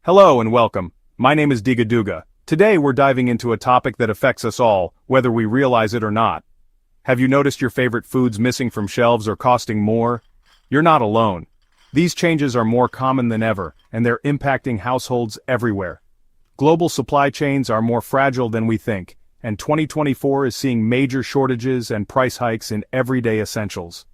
Hello and welcome. My name is Digaduga. Today we're diving into a topic that affects us all, whether we realize it or not. Have you noticed your favorite foods missing from shelves or costing more? You're not alone. These changes are more common than ever, and they're impacting households everywhere. Global supply chains are more fragile than we think, and 2024 is seeing major shortages and price hikes in everyday essentials.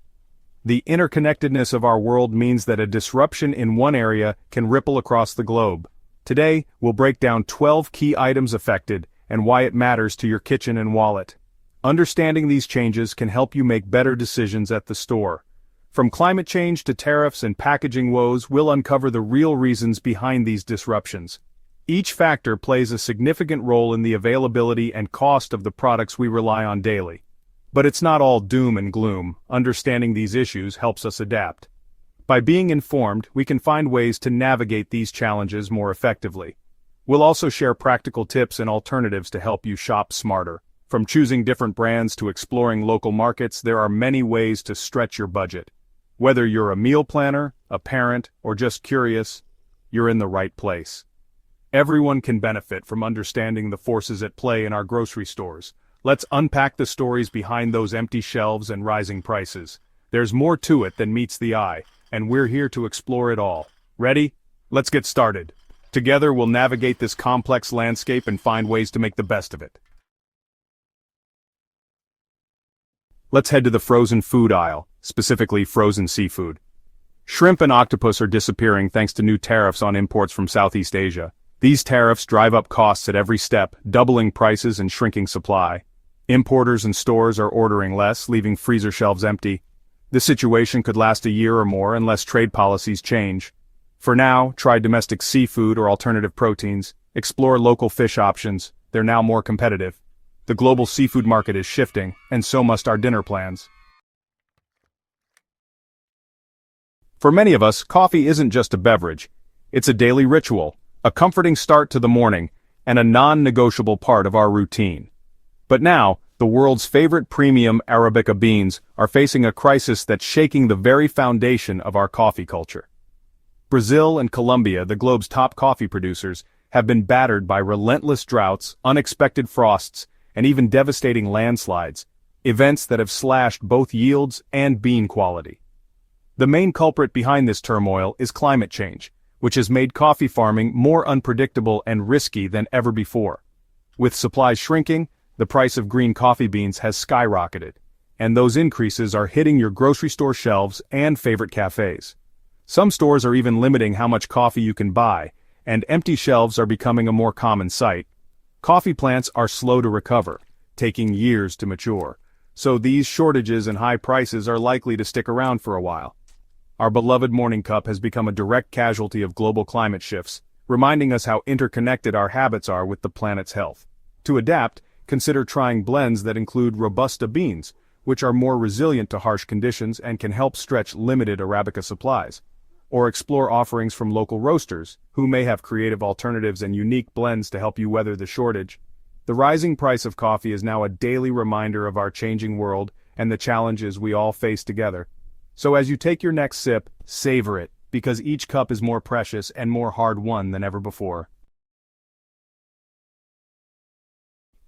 The interconnectedness of our world means that a disruption in one area can ripple across the globe. Today, we'll break down 12 key items affected and why it matters to your kitchen and wallet. Understanding these changes can help you make better decisions at the store. From climate change to tariffs and packaging woes, we'll uncover the real reasons behind these disruptions. Each factor plays a significant role in the availability and cost of the products we rely on daily. But it's not all doom and gloom. Understanding these issues helps us adapt. By being informed, we can find ways to navigate these challenges more effectively. We'll also share practical tips and alternatives to help you shop smarter. From choosing different brands to exploring local markets, there are many ways to stretch your budget. Whether you're a meal planner, a parent, or just curious, you're in the right place. Everyone can benefit from understanding the forces at play in our grocery stores. Let's unpack the stories behind those empty shelves and rising prices. There's more to it than meets the eye, and we're here to explore it all. Ready? Let's get started. Together we'll navigate this complex landscape and find ways to make the best of it. Let's head to the frozen food aisle, specifically frozen seafood. Shrimp and octopus are disappearing thanks to new tariffs on imports from Southeast Asia. These tariffs drive up costs at every step, doubling prices and shrinking supply. Importers and stores are ordering less, leaving freezer shelves empty. This situation could last a year or more unless trade policies change. For now, try domestic seafood or alternative proteins. Explore local fish options. They're now more competitive. The global seafood market is shifting, and so must our dinner plans. For many of us, coffee isn't just a beverage. It's a daily ritual, a comforting start to the morning, and a non-negotiable part of our routine. But now, the world's favorite premium Arabica beans are facing a crisis that's shaking the very foundation of our coffee culture. Brazil and Colombia, the globe's top coffee producers, have been battered by relentless droughts, unexpected frosts, and even devastating landslides, events that have slashed both yields and bean quality. The main culprit behind this turmoil is climate change, which has made coffee farming more unpredictable and risky than ever before. With supplies shrinking, the price of green coffee beans has skyrocketed, and those increases are hitting your grocery store shelves and favorite cafes. Some stores are even limiting how much coffee you can buy, and empty shelves are becoming a more common sight. Coffee plants are slow to recover, taking years to mature, so these shortages and high prices are likely to stick around for a while. Our beloved morning cup has become a direct casualty of global climate shifts, reminding us how interconnected our habits are with the planet's health. To adapt, consider trying blends that include Robusta beans, which are more resilient to harsh conditions and can help stretch limited Arabica supplies. Or explore offerings from local roasters, who may have creative alternatives and unique blends to help you weather the shortage. The rising price of coffee is now a daily reminder of our changing world and the challenges we all face together. So as you take your next sip, savor it, because each cup is more precious and more hard-won than ever before.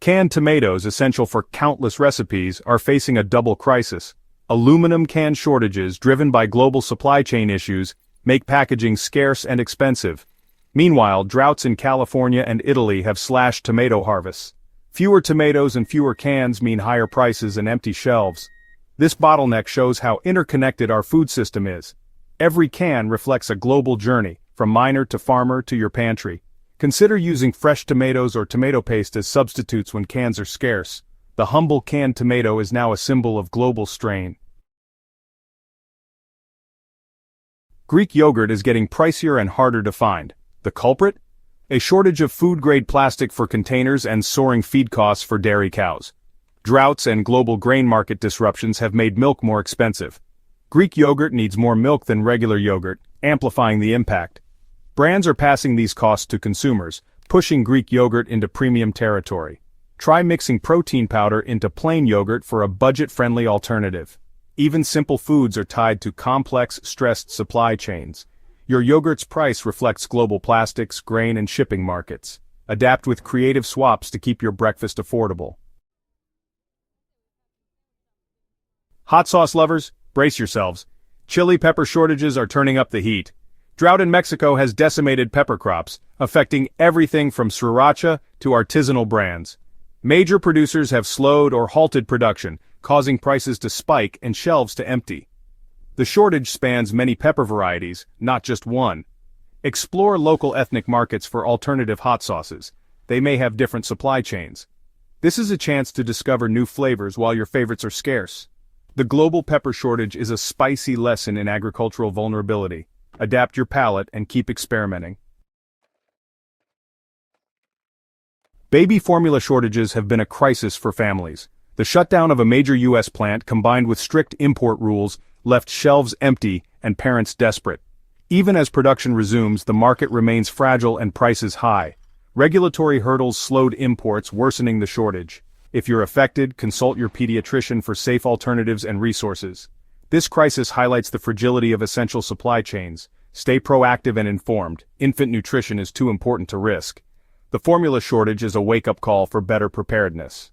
Canned tomatoes, essential for countless recipes, are facing a double crisis. Aluminum can shortages driven by global supply chain issues make packaging scarce and expensive. Meanwhile, droughts in California and Italy have slashed tomato harvests. Fewer tomatoes and fewer cans mean higher prices and empty shelves. This bottleneck shows how interconnected our food system is. Every can reflects a global journey, from miner to farmer to your pantry. Consider using fresh tomatoes or tomato paste as substitutes when cans are scarce. The humble canned tomato is now a symbol of global strain. Greek yogurt is getting pricier and harder to find. The culprit? A shortage of food-grade plastic for containers and soaring feed costs for dairy cows. Droughts and global grain market disruptions have made milk more expensive. Greek yogurt needs more milk than regular yogurt, amplifying the impact. Brands are passing these costs to consumers, pushing Greek yogurt into premium territory. Try mixing protein powder into plain yogurt for a budget-friendly alternative. Even simple foods are tied to complex, stressed supply chains. Your yogurt's price reflects global plastics, grain, and shipping markets. Adapt with creative swaps to keep your breakfast affordable. Hot sauce lovers, brace yourselves. Chili pepper shortages are turning up the heat. Drought in Mexico has decimated pepper crops, affecting everything from sriracha to artisanal brands. Major producers have slowed or halted production, causing prices to spike and shelves to empty. The shortage spans many pepper varieties, not just one. Explore local ethnic markets for alternative hot sauces. They may have different supply chains. This is a chance to discover new flavors while your favorites are scarce. The global pepper shortage is a spicy lesson in agricultural vulnerability. Adapt your palate and keep experimenting. Baby formula shortages have been a crisis for families. The shutdown of a major U.S. plant combined with strict import rules left shelves empty and parents desperate. Even as production resumes, the market remains fragile and prices high. Regulatory hurdles slowed imports, worsening the shortage. If you're affected, consult your pediatrician for safe alternatives and resources. This crisis highlights the fragility of essential supply chains. Stay proactive and informed. Infant nutrition is too important to risk. The formula shortage is a wake-up call for better preparedness.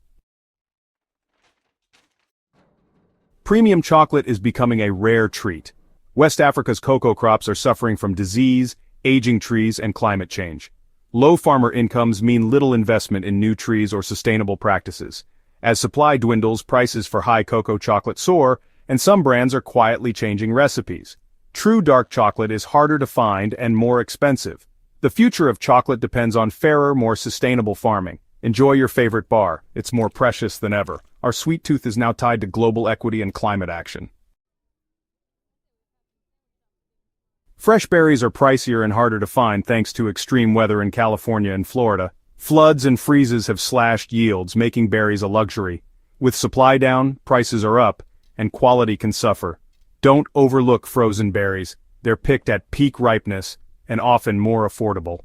Premium chocolate is becoming a rare treat. West Africa's cocoa crops are suffering from disease, aging trees, and climate change. Low farmer incomes mean little investment in new trees or sustainable practices. As supply dwindles, prices for high cocoa chocolate soar, and some brands are quietly changing recipes. True dark chocolate is harder to find and more expensive. The future of chocolate depends on fairer, more sustainable farming. Enjoy your favorite bar, it's more precious than ever. Our sweet tooth is now tied to global equity and climate action. Fresh berries are pricier and harder to find thanks to extreme weather in California and Florida. Floods and freezes have slashed yields, making berries a luxury. With supply down, prices are up, and quality can suffer. Don't overlook frozen berries. They're picked at peak ripeness and often more affordable.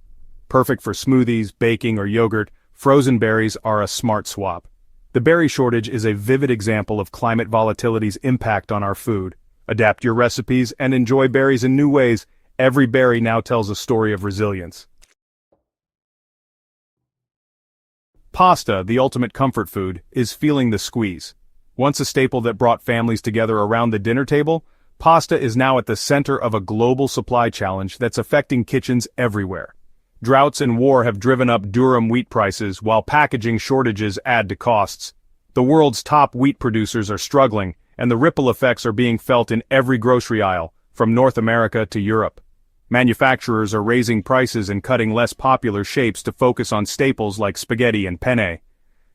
Perfect for smoothies, baking, or yogurt, frozen berries are a smart swap. The berry shortage is a vivid example of climate volatility's impact on our food. Adapt your recipes and enjoy berries in new ways. Every berry now tells a story of resilience. Pasta, the ultimate comfort food, is feeling the squeeze. Once a staple that brought families together around the dinner table, pasta is now at the center of a global supply challenge that's affecting kitchens everywhere. Droughts and war have driven up durum wheat prices, while packaging shortages add to costs. The world's top wheat producers are struggling, and the ripple effects are being felt in every grocery aisle, from North America to Europe. Manufacturers are raising prices and cutting less popular shapes to focus on staples like spaghetti and penne.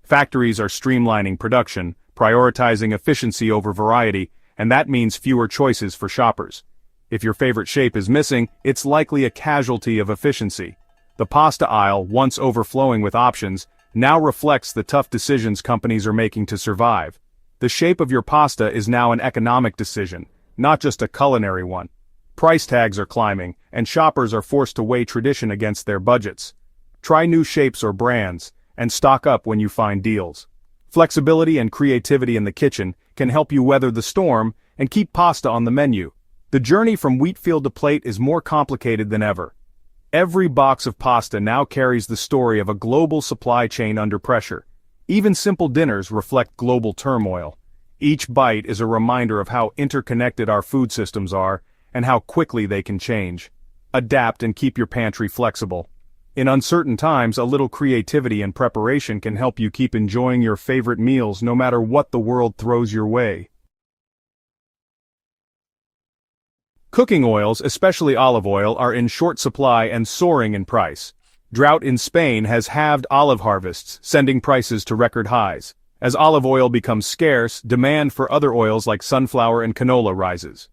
Factories are streamlining production, prioritizing efficiency over variety, and that means fewer choices for shoppers. If your favorite shape is missing, it's likely a casualty of efficiency. The pasta aisle, once overflowing with options, now reflects the tough decisions companies are making to survive. The shape of your pasta is now an economic decision, not just a culinary one. Price tags are climbing, and shoppers are forced to weigh tradition against their budgets. Try new shapes or brands, and stock up when you find deals. Flexibility and creativity in the kitchen can help you weather the storm and keep pasta on the menu. The journey from wheat field to plate is more complicated than ever. Every box of pasta now carries the story of a global supply chain under pressure. Even simple dinners reflect global turmoil. Each bite is a reminder of how interconnected our food systems are and how quickly they can change. Adapt and keep your pantry flexible. In uncertain times, a little creativity and preparation can help you keep enjoying your favorite meals no matter what the world throws your way. Cooking oils, especially olive oil, are in short supply and soaring in price. Drought in Spain has halved olive harvests, sending prices to record highs. As olive oil becomes scarce, demand for other oils like sunflower and canola rises.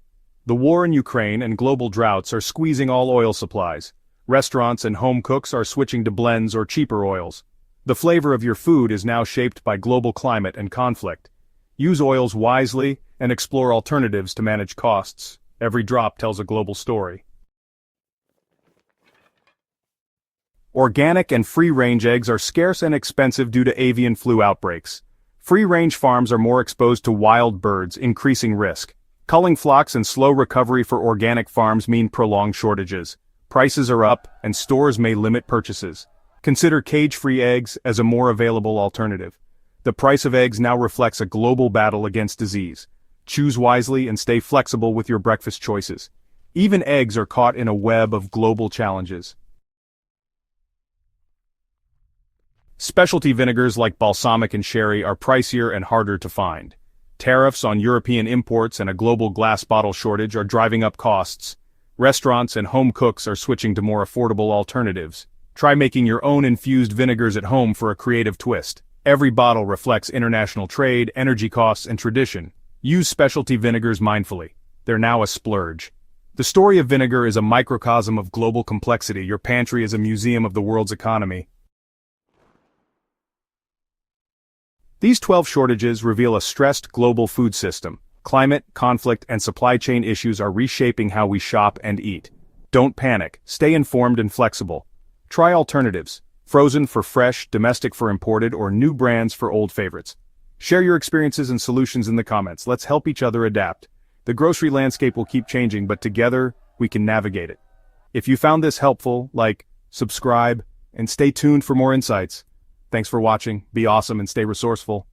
The war in Ukraine and global droughts are squeezing all oil supplies. Restaurants and home cooks are switching to blends or cheaper oils. The flavor of your food is now shaped by global climate and conflict. Use oils wisely and explore alternatives to manage costs. Every drop tells a global story. Organic and free-range eggs are scarce and expensive due to avian flu outbreaks. Free-range farms are more exposed to wild birds, increasing risk. Culling flocks and slow recovery for organic farms mean prolonged shortages. Prices are up, and stores may limit purchases. Consider cage-free eggs as a more available alternative. The price of eggs now reflects a global battle against disease. Choose wisely and stay flexible with your breakfast choices. Even eggs are caught in a web of global challenges. Specialty vinegars like balsamic and sherry are pricier and harder to find. Tariffs on European imports and a global glass bottle shortage are driving up costs. Restaurants and home cooks are switching to more affordable alternatives. Try making your own infused vinegars at home for a creative twist. Every bottle reflects international trade, energy costs, and tradition. Use specialty vinegars mindfully. They're now a splurge. The story of vinegar is a microcosm of global complexity. Your pantry is a museum of the world's economy. These 12 shortages reveal a stressed global food system. Climate, conflict, and supply chain issues are reshaping how we shop and eat. Don't panic. Stay informed and flexible. Try alternatives. Frozen for fresh, domestic for imported, or new brands for old favorites. Share your experiences and solutions in the comments. Let's help each other adapt. The grocery landscape will keep changing, but together, we can navigate it. If you found this helpful, like, subscribe, and stay tuned for more insights. Thanks for watching, be awesome, and stay resourceful.